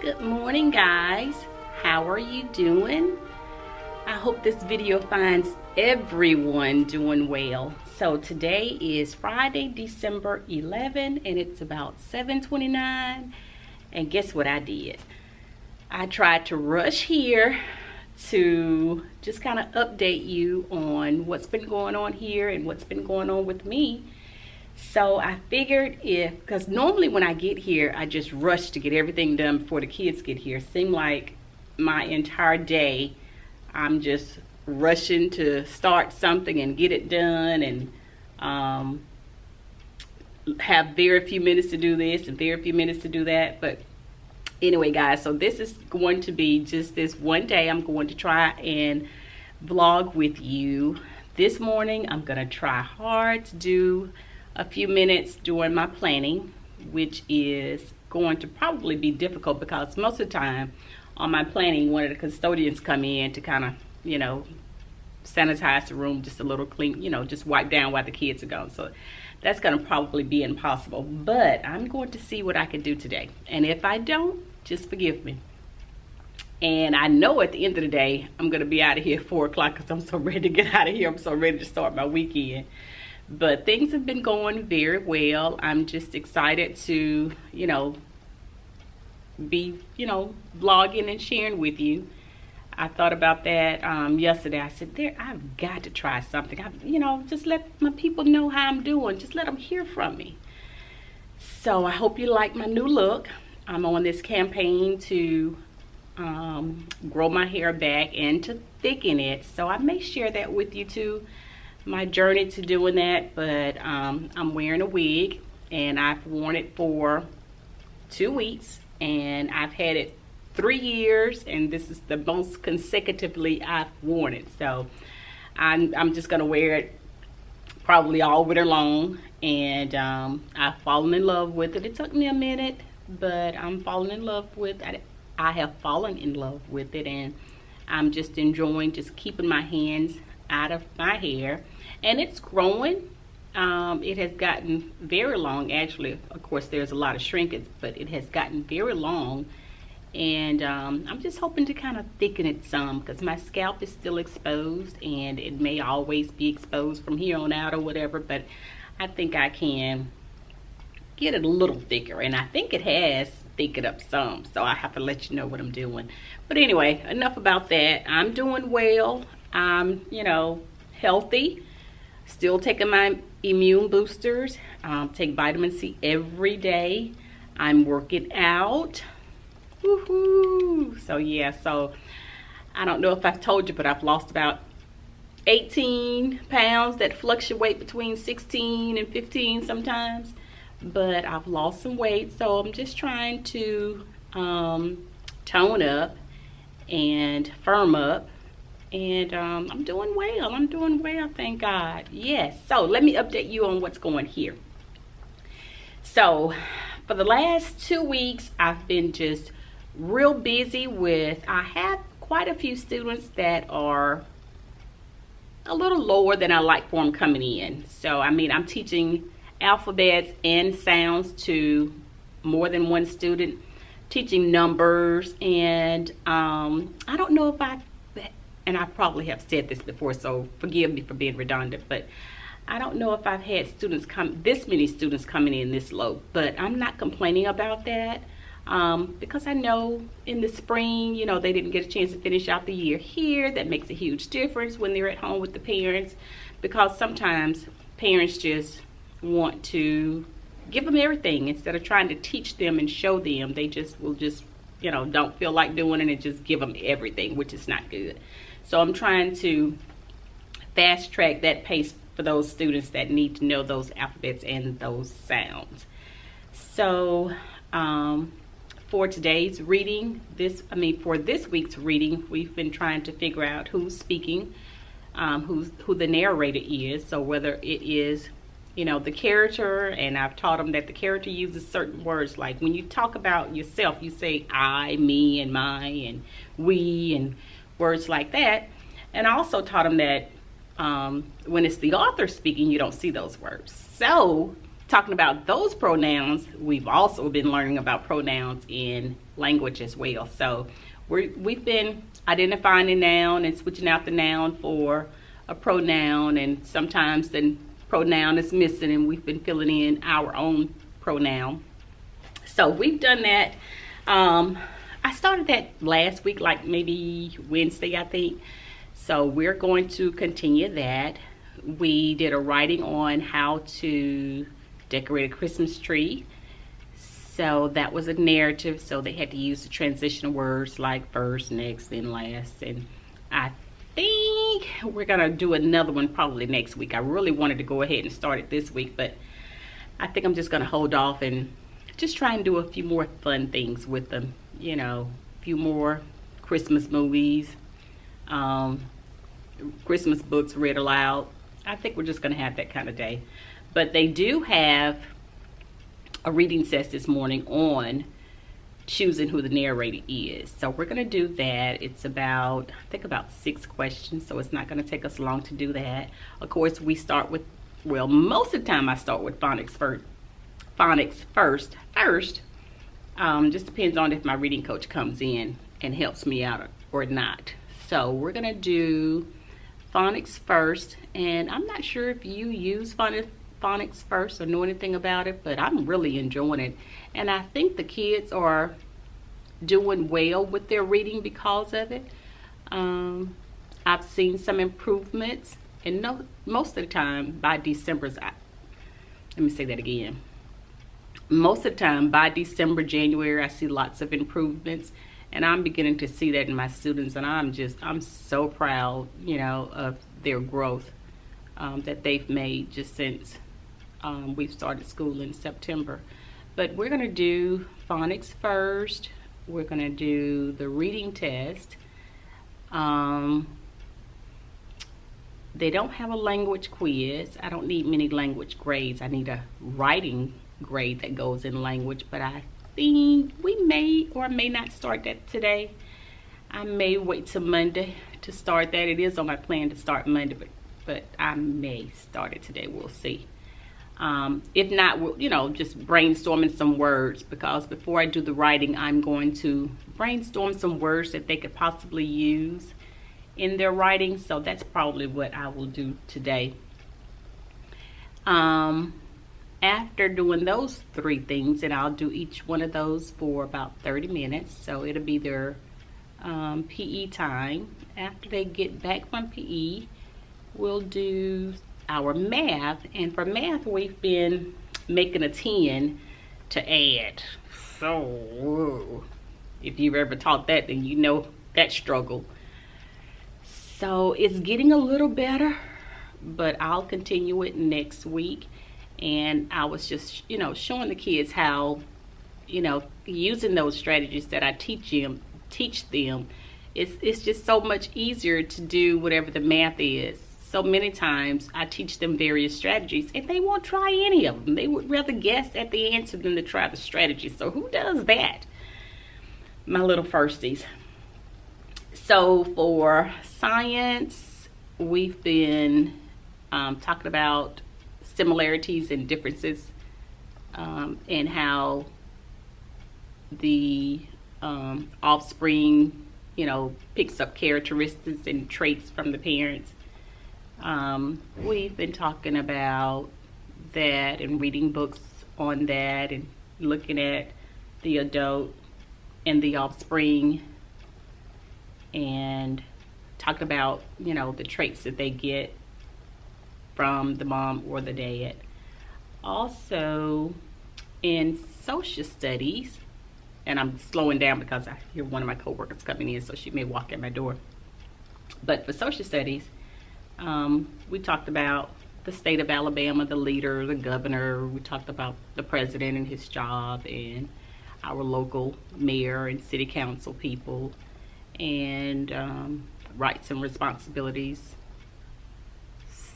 Good morning, guys. How are you doing? I hope this video finds everyone doing well. So today is Friday, December 11, and it's about 7:29. And guess what I did? I tried to rush here to just kind of update you on what's been going on here and what's been going on with me. So I figured because normally when I get here, I just rush to get everything done before the kids get here. Seemed like my entire day, I'm just rushing to start something and get it done, and have very few minutes to do this and very few minutes to do that. But anyway, guys, so this is going to be just this one day. I'm going to try and vlog with you. This morning, I'm going to try hard to do a few minutes during my planning, which is going to probably be difficult because most of the time on my planning, one of the custodians come in to kind of, sanitize the room just a little, clean, just wipe down while the kids are gone. So that's going to probably be impossible, but I'm going to see what I can do today. And if I don't, just forgive me. And I know at the end of the day, I'm going to be out of here at 4 o'clock because I'm so ready to get out of here. I'm so ready to start my weekend. But things have been going very well. I'm just excited to, be, vlogging and sharing with you. I thought about that yesterday. I said, I've got to try something. Just let my people know how I'm doing. Just let them hear from me. So I hope you like my new look. I'm on this campaign to grow my hair back and to thicken it. So I may share that with you too. My journey to doing that, but I'm wearing a wig and I've worn it for 2 weeks, and I've had it 3 years, and this is the most consecutively I've worn it. So I'm just gonna wear it probably all winter long, and I've fallen in love with it. It took me a minute, but I'm falling in love with it. I have fallen in love with it, and I'm just enjoying just keeping my hands out of my hair. And it's growing. It has gotten very long, actually. Of course, there's a lot of shrinkage, but it has gotten very long. And I'm just hoping to kind of thicken it some because my scalp is still exposed, and it may always be exposed from here on out or whatever, but I think I can get it a little thicker, and I think it has thickened up some, so I have to let you know what I'm doing. But anyway, enough about that. I'm doing well. I'm, healthy. Still taking my immune boosters. Take vitamin C every day. I'm working out. Woohoo! So yeah, so I don't know if I've told you, but I've lost about 18 pounds that fluctuate between 16 and 15 sometimes. But I've lost some weight, so I'm just trying to tone up and firm up. And I'm doing well, thank God. Yes, so let me update you on what's going here. So for the last 2 weeks, I've been just real busy I have quite a few students that are a little lower than I like for them coming in. So, I'm teaching alphabets and sounds to more than one student, teaching numbers, and I don't know if and I probably have said this before, so forgive me for being redundant, but I don't know if I've had this many students coming in this low, but I'm not complaining about that because I know in the spring, they didn't get a chance to finish out the year here. That makes a huge difference when they're at home with the parents, because sometimes parents just want to give them everything instead of trying to teach them and show them. They will don't feel like doing it and just give them everything, which is not good. So I'm trying to fast track that pace for those students that need to know those alphabets and those sounds. So for today's reading, for this week's reading, we've been trying to figure out who's speaking, who the narrator is. So whether it is the character, and I've taught them that the character uses certain words. Like when you talk about yourself, you say I, me, and my, and we, and words like that. And I also taught them that when it's the author speaking, you don't see those words. So talking about those pronouns, we've also been learning about pronouns in language as well. So we've been identifying a noun and switching out the noun for a pronoun, and sometimes the pronoun is missing and we've been filling in our own pronoun. So we've done that. I started that last week, like maybe Wednesday, I think. So we're going to continue that. We did a writing on how to decorate a Christmas tree. So that was a narrative. So they had to use the transitional words like first, next, then last. And I think we're going to do another one probably next week. I really wanted to go ahead and start it this week, but I think I'm just going to hold off and just try and do a few more fun things with them. You know, a few more Christmas movies, Christmas books read aloud. I think we're just going to have that kind of day. But they do have a reading test this morning on choosing who the narrator is. So we're going to do that. It's about, I think about 6 questions, so it's not going to take us long to do that. Of course, we start with, well, most of the time I start with phonics first. Just depends on if my reading coach comes in and helps me out or not. So we're going to do phonics first, and I'm not sure if you use phonics first or know anything about it, but I'm really enjoying it. And I think the kids are doing well with their reading because of it. I've seen some improvements, and most of the time by December, let me say that again. Most of the time by December, January, I see lots of improvements, and I'm beginning to see that in my students, and I'm so proud, you know, of their growth that they've made just since we've started school in September. But we're going to do phonics first. We're going to do the reading test. They don't have a language quiz. I don't need many language grades. I need a writing grade that goes in language, but I think we may or may not start that today. I may wait till Monday to start that. It is on my plan to start Monday, but I may start it today. We'll see. If not, we'll, you know, just brainstorming some words, because before I do the writing, I'm going to brainstorm some words that they could possibly use in their writing. So that's probably what I will do today. After doing those 3 things, and I'll do each one of those for about 30 minutes. So it'll be their PE time. After they get back from PE, we'll do our math. And for math, we've been making a 10 to add. So if you've ever taught that, then you know that struggle. So it's getting a little better, but I'll continue it next week. And I was just, you know, showing the kids how, you know, using those strategies that I teach them, it's just so much easier to do whatever the math is. So many times I teach them various strategies and they won't try any of them. They would rather guess at the answer than to try the strategy. So who does that? My little firsties. So for science, we've been talking about similarities and differences, and how the offspring, you know, picks up characteristics and traits from the parents. We've been talking about that and reading books on that and looking at the adult and the offspring and talking about, you know, the traits that they get from the mom or the dad. Also in social studies, and I'm slowing down because I hear one of my coworkers coming in, so she may walk at my door. But for social studies, we talked about the state of Alabama, the leader, the governor. We talked about the president and his job, and our local mayor and city council people, and rights and responsibilities.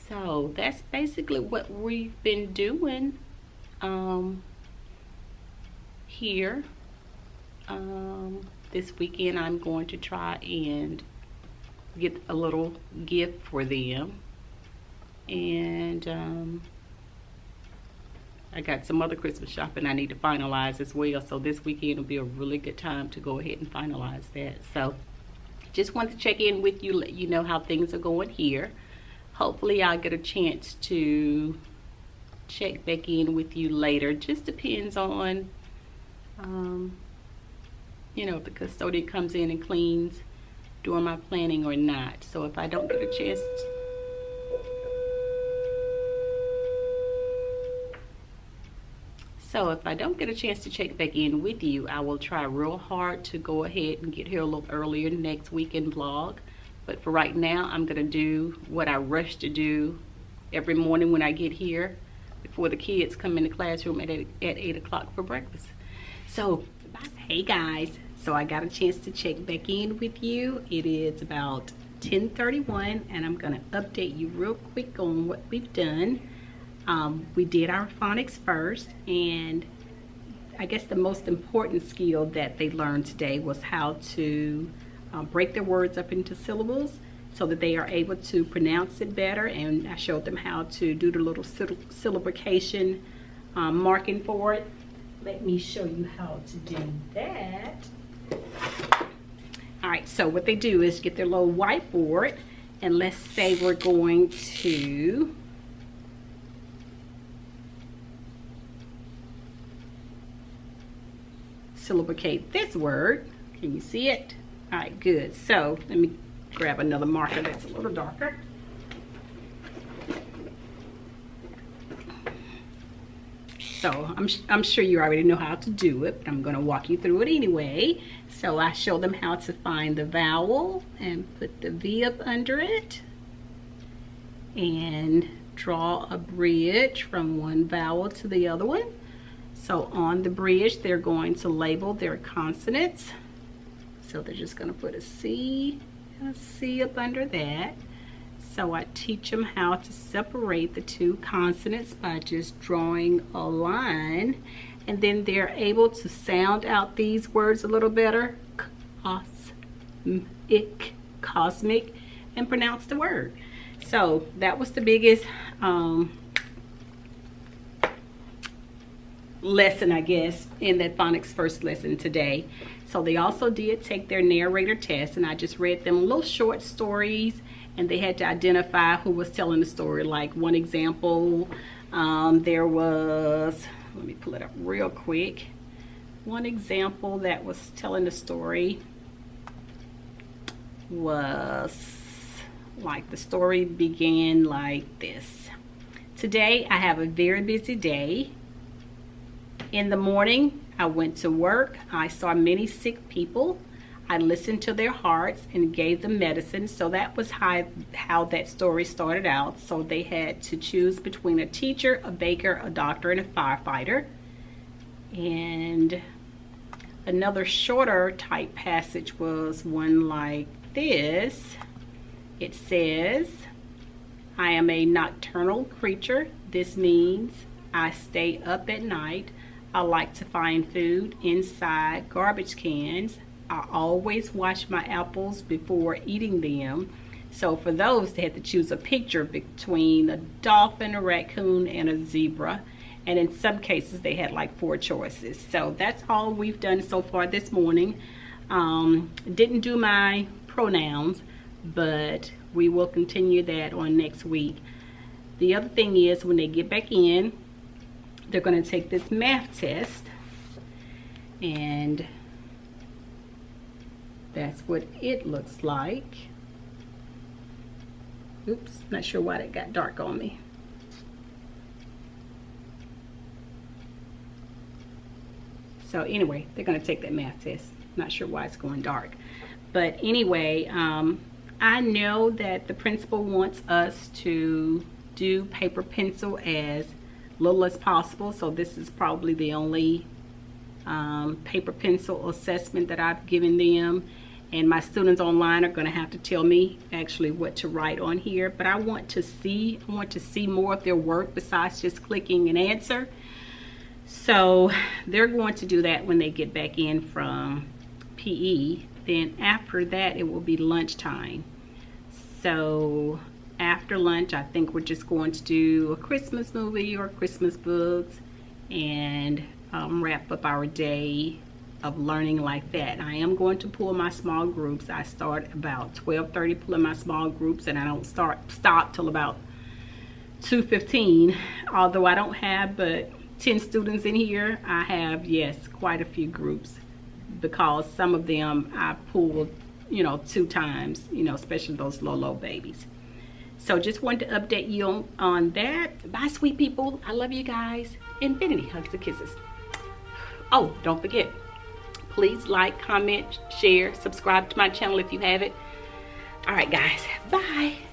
So that's basically what we've been doing here. This weekend I'm going to try and get a little gift for them, and I got some other Christmas shopping I need to finalize as well. So this weekend will be a really good time to go ahead and finalize that. So just wanted to check in with you, let you know how things are going here. Hopefully I'll get a chance to check back in with you later. Just depends on, you know, if the custodian comes in and cleans during my planning or not. So if I don't get a chance to check back in with you, I will try real hard to go ahead and get here a little earlier next week and vlog. But for right now, I'm gonna do what I rush to do every morning when I get here before the kids come in the classroom at 8 o'clock for breakfast. So, hey guys, so I got a chance to check back in with you. It is about 10:31 and I'm gonna update you real quick on what we've done. We did our phonics first, and I guess the most important skill that they learned today was how to break their words up into syllables so that they are able to pronounce it better. And I showed them how to do the little syllabification marking for it. Let me show you how to do that. All right, so what they do is get their little whiteboard, and let's say we're going to syllabicate this word. Can you see it? All right, good. So let me grab another marker that's a little darker. So I'm sure you already know how to do it, but I'm going to walk you through it anyway. So I show them how to find the vowel and put the V up under it and draw a bridge from one vowel to the other one. So on the bridge, they're going to label their consonants. So they're just going to put a C and a C up under that. So I teach them how to separate the two consonants by just drawing a line. And then they're able to sound out these words a little better. Cosmic, and pronounce the word. So that was the biggest lesson, I guess, in that phonics first lesson today. So they also did take their narrator test, and I just read them little short stories, and they had to identify who was telling the story. Like one example, there was, let me pull it up real quick. One example that was telling the story was like, the story began like this. Today I have a very busy day. In the morning, I went to work. I saw many sick people. I listened to their hearts and gave them medicine. So that was how that story started out. So they had to choose between a teacher, a baker, a doctor, and a firefighter. And another shorter type passage was one like this. It says, I am a nocturnal creature. This means I stay up at night. I like to find food inside garbage cans. I always wash my apples before eating them. So for those, they had to choose a picture between a dolphin, a raccoon, and a zebra. And in some cases, they had like 4 choices. So that's all we've done so far this morning. Didn't do my pronouns, but we will continue that on next week. The other thing is, when they get back in, they're going to take this math test, and that's what it looks like. Oops, not sure why that got dark on me. So anyway, they're going to take that math test. Not sure why it's going dark. But anyway, I know that the principal wants us to do paper pencil as little as possible. So this is probably the only paper pencil assessment that I've given them. And my students online are going to have to tell me actually what to write on here. But I want to see more of their work besides just clicking an answer. So they're going to do that when they get back in from PE. Then after that, it will be lunchtime. So after lunch, I think we're just going to do a Christmas movie or Christmas books. and wrap up our day of learning like that. I am going to pull my small groups. I start about 12:30 pulling my small groups, and I don't stop till about 2:15. Although I don't have but 10 students in here, I have, yes, quite a few groups, because some of them I pulled, you know, 2 times, you know, especially those low babies. So just wanted to update you on that. Bye, sweet people. I love you guys. Infinity hugs and kisses. Oh, don't forget, please like, comment, share, subscribe to my channel if you haven't. All right, guys. Bye.